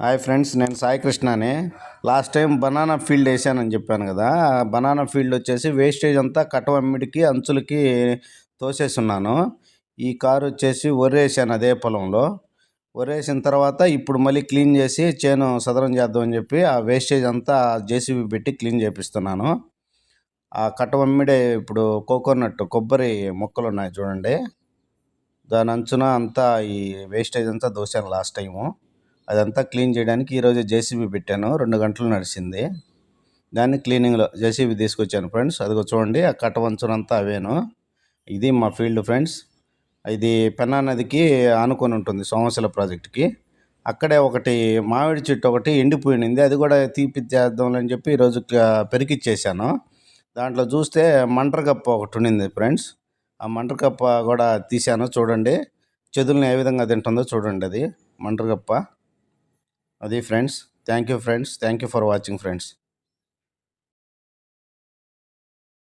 Hi friends, నేను సాయి కృష్ణని. Last time banana field వేసానని చెప్పాను కదా. బనానా ఫీల్డ్ వచ్చేసి వేస్టేజ్ అంతా కట్టవమ్మిడికి అంచులకి తోసేస్తున్నాను. ఈ కారు వచ్చేసి వరేసాను అదే పొలంలో. వరేసిన తర్వాత ఇప్పుడు మళ్ళీ క్లీన్ చేసి చేను సదరం చేద్దామని చెప్పి ఆ వేస్టేజ్ అంతా జేసీబీ పెట్టి క్లీన్ చేపిస్తున్నాను. ఆ కట్టవమ్మిడే ఇప్పుడు కోకోనట్ కొబ్బరి మొక్కలు ఉన్నాయి చూడండి, దాని అంచున అంతా ఈ వేస్టేజ్ అంతా దోశాను లాస్ట్ టైము. అదంతా క్లీన్ చేయడానికి ఈరోజు జేసీబీ పెట్టాను. 2 గంటలు నడిచింది. దాన్ని క్లీనింగ్లో జేసీబీ తీసుకొచ్చాను ఫ్రెండ్స్. అదిగో చూడండి, ఆ కట్ట వంచునంతా అవేను. ఇది మా ఫీల్డ్ ఫ్రెండ్స్. ఇది పెన్నా నదికి ఆనుకొని ఉంటుంది, సోమశిల ప్రాజెక్టుకి. అక్కడే ఒకటి మామిడి చెట్టు ఒకటి ఎండిపోయింది, అది కూడా తీపిచ్చేద్దామని చెప్పి ఈరోజు పెరికిచ్చేసాను. దాంట్లో చూస్తే మంటరగప్ప ఒకటి ఉండింది ఫ్రెండ్స్. ఆ మంటరగప్ప కూడా తీశాను చూడండి. చెదుల్ని ఏ విధంగా తింటుందో చూడండి, అది మంటరగప్ప. అది friends. Thank you friends. Thank you for watching friends.